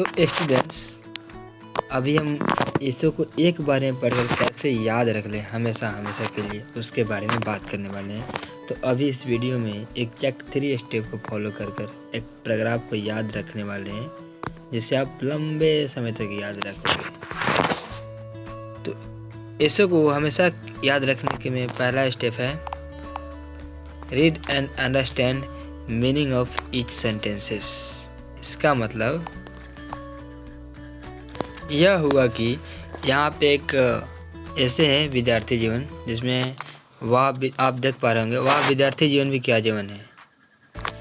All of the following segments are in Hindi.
तो स्टूडेंट्स, अभी हम इसको को एक बार में पढ़कर कैसे याद रख लें हमेशा हमेशा के लिए, उसके बारे में बात करने वाले हैं। तो अभी इस वीडियो में एग्जैक्ट 3 स्टेप को फॉलो कर एक पैराग्राफ को याद रखने वाले हैं, जिससे आप लंबे समय तक याद रखोगे। तो इसको हमेशा याद रखने के में पहला स्टेप है read and understand meaning of each sentences. इसका मतलब यह हुआ कि यहाँ पे एक ऐसे है विद्यार्थी जीवन, जिसमें वह आप देख पा रहे होंगे, वह विद्यार्थी जीवन भी क्या जीवन है।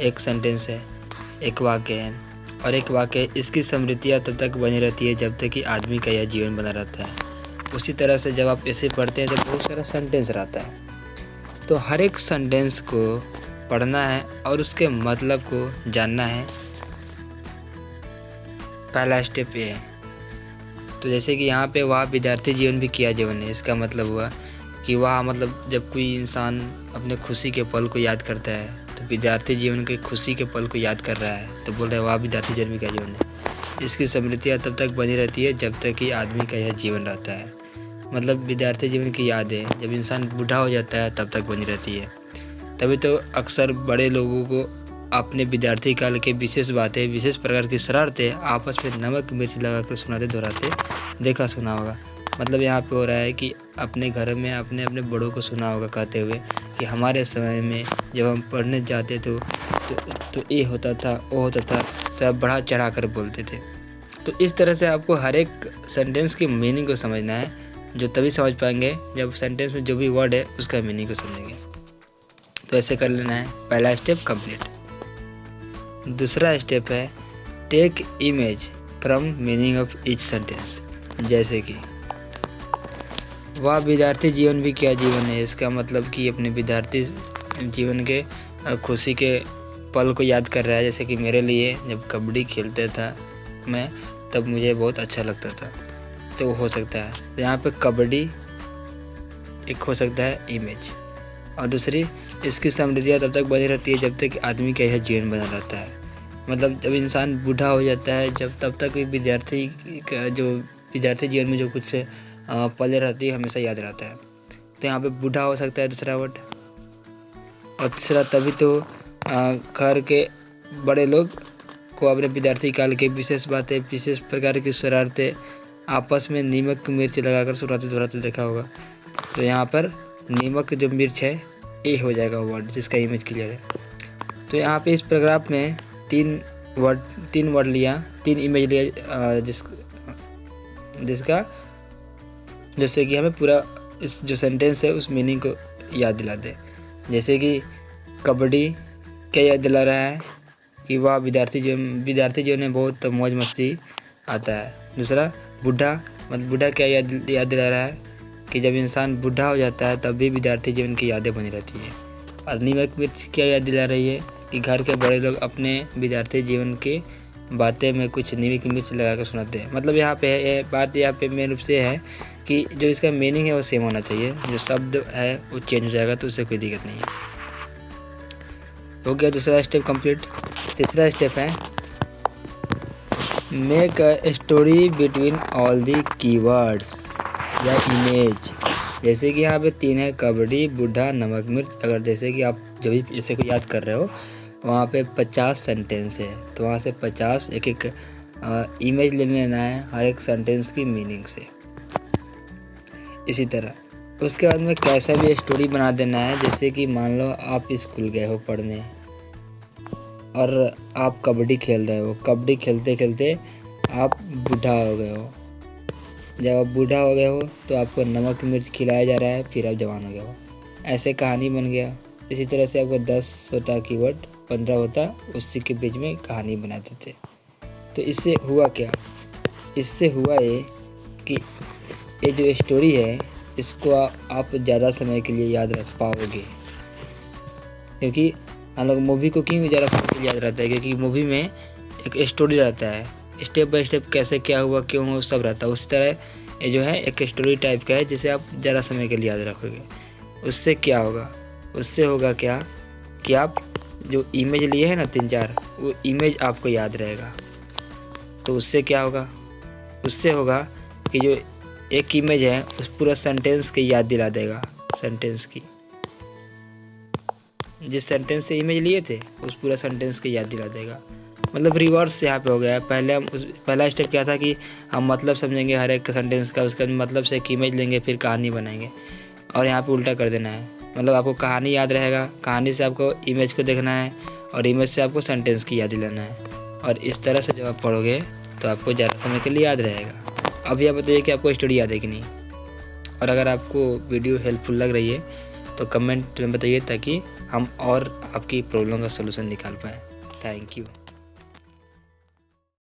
एक सेंटेंस है, एक वाक्य है, और एक वाक्य इसकी स्मृतियाँ तब तक बनी रहती है जब तक कि आदमी का यह जीवन बना रहता है। उसी तरह से जब आप ऐसे पढ़ते हैं तो बहुत सारा सेंटेंस रहता है, तो हर एक सेंटेंस को पढ़ना है और उसके मतलब को जानना है। पहला स्टेप ये है। तो जैसे कि यहाँ पे वह विद्यार्थी जीवन भी क्या जीवन है, इसका मतलब हुआ कि वह मतलब जब कोई इंसान अपने खुशी के पल को याद करता है तो विद्यार्थी जीवन के खुशी के पल को याद कर रहा है, तो बोल रहे हैं वह विद्यार्थी जीवन भी क्या जीवन है। इसकी स्मृतियाँ तब तक बनी रहती है जब तक कि आदमी का यह जीवन रहता है। मतलब विद्यार्थी जीवन की यादें जब इंसान बूढ़ा हो जाता है तब तक बनी रहती है। तभी तो अक्सर बड़े लोगों को अपने विद्यार्थी काल के विशेष बातें, विशेष प्रकार की शरारतें आपस में नमक मिर्च लगाकर सुनाते दोहराते देखा सुना होगा। मतलब यहाँ पे हो रहा है कि अपने घर में अपने अपने बड़ों को सुना होगा कहते हुए कि हमारे समय में जब हम पढ़ने जाते तो ये होता था, वो होता था, तो बढ़ा चढ़ा कर बोलते थे। तो इस तरह से आपको हर एक सेंटेंस की मीनिंग को समझना है, जो तभी समझ पाएंगे जब सेंटेंस में जो भी वर्ड है उसका मीनिंग को समझेंगे। तो ऐसे कर लेना है। पहला स्टेप कंप्लीट। दूसरा स्टेप है take image from meaning of each sentence. जैसे कि वह विद्यार्थी जीवन भी क्या जीवन है, इसका मतलब कि अपने विद्यार्थी जीवन के खुशी के पल को याद कर रहा है। जैसे कि मेरे लिए जब कबड्डी खेलता था मैं, तब मुझे बहुत अच्छा लगता था, तो हो सकता है। तो यहाँ पे कबड्डी एक हो सकता है इमेज, और दूसरी इसकी स्मृतियाँ तब तक बनी रहती है जब तक आदमी का यह जीवन बना रहता है। मतलब जब इंसान बूढ़ा हो जाता है, जब तब तक विद्यार्थी का जो विद्यार्थी जीवन में जो कुछ पले रहती है हमेशा याद रहता है। तो यहाँ पे बूढ़ा हो सकता है दूसरा वर्ड, और तीसरा तभी तो घर के बड़े लोग को अपने विद्यार्थी काल के विशेष बातें, विशेष प्रकार की शरारतें आपस में नीमक मिर्च लगाकर सुनाते देखा होगा। तो यहाँ पर नीमक जो मिर्च है ये हो जाएगा वर्ड जिसका इमेज क्लियर है। तो यहाँ पे इस पैराग्राफ में तीन वर्ड लिया, 3 इमेज लिया, जिसका जैसे कि हमें पूरा इस जो सेंटेंस है उस मीनिंग को याद दिला दे। जैसे कि कबड्डी क्या याद दिला रहा है कि वह विद्यार्थी जीवन में बहुत मौज मस्ती आता है। दूसरा बूढ़ा, मतलब बूढ़ा क्या याद दिला रहा है कि जब इंसान बूढ़ा हो जाता है तब भी विद्यार्थी जीवन की यादें बनी रहती है। और नीमक मिर्च क्या याद दिला रही है कि घर के बड़े लोग अपने विद्यार्थी जीवन की बातें में कुछ नीमक मिर्च लगा कर सुनाते हैं। मतलब यहाँ पे बात यहाँ पे मेन रूप से है कि जो इसका मीनिंग है वो सेम होना चाहिए, जो शब्द है वो चेंज हो जाएगा तो उससे कोई दिक्कत नहीं है। हो गया दूसरा स्टेप कंप्लीट। तीसरा स्टेप है make a story between all the keywords या इमेज। जैसे कि यहाँ पे 3 है, कबड्डी, बूढ़ा, नमक मिर्च। अगर जैसे कि आप जब भी इसे को याद कर रहे हो वहाँ पे 50 सेंटेंस है, तो वहाँ से 50 एक इमेज ले लेना है हर एक सेंटेंस की मीनिंग से। इसी तरह उसके बाद में कैसा भी स्टोरी बना देना है। जैसे कि मान लो आप स्कूल गए हो पढ़ने और आप कबड्डी खेल रहे हो, कबड्डी खेलते खेलते आप बूढ़ा हो गए हो। जब आप बूढ़ा हो गए हो तो आपको नमक मिर्च खिलाया जा रहा है, फिर आप जवान हो गए हो, ऐसे कहानी बन गया। इसी तरह से आपको 10 होता कीवर्ड, 15 होता, उसी के बीच में कहानी बनाते थे। तो इससे हुआ क्या, इससे हुआ ये कि ये जो स्टोरी है इसको आप ज़्यादा समय के लिए याद रख पाओगे। क्योंकि हम लोग मूवी को क्यों ज़्यादा समय के लिए याद रहता है, क्योंकि मूवी में एक स्टोरी रहता है, स्टेप बाय स्टेप कैसे क्या हुआ क्यों हुआ सब रहता है। उसी तरह ये जो है एक स्टोरी टाइप का है जिसे आप ज़्यादा समय के लिए याद रखोगे। उससे क्या होगा, उससे होगा क्या कि आप जो इमेज लिए है ना 3-4, वो इमेज आपको याद रहेगा। तो उससे क्या होगा, उससे होगा कि जो एक इमेज है उस पूरा सेंटेंस की याद दिला देगा, सेंटेंस की, जिस सेंटेंस से इमेज लिए थे उस पूरा सेंटेंस की याद दिला देगा। मतलब रिवर्स यहाँ पे हो गया है। पहले हम पहला स्टेप क्या था कि हम मतलब समझेंगे हर एक सेंटेंस का, उसके मतलब से एक इमेज लेंगे फिर कहानी बनाएंगे, और यहाँ पे उल्टा कर देना है। मतलब आपको कहानी याद रहेगा, कहानी से आपको इमेज को देखना है, और इमेज से आपको सेंटेंस की याद दिलाना है। और इस तरह से जब आप पढ़ोगे तो आपको ज़्यादा समय के लिए याद रहेगा। अब यह बताइए कि आपको स्टोरी याद है कि नहीं। और अगर आपको वीडियो हेल्पफुल लग रही है तो कमेंट में बताइए, ताकि हम और आपकी प्रॉब्लम का सलूशन निकाल पाएँ। Thank you.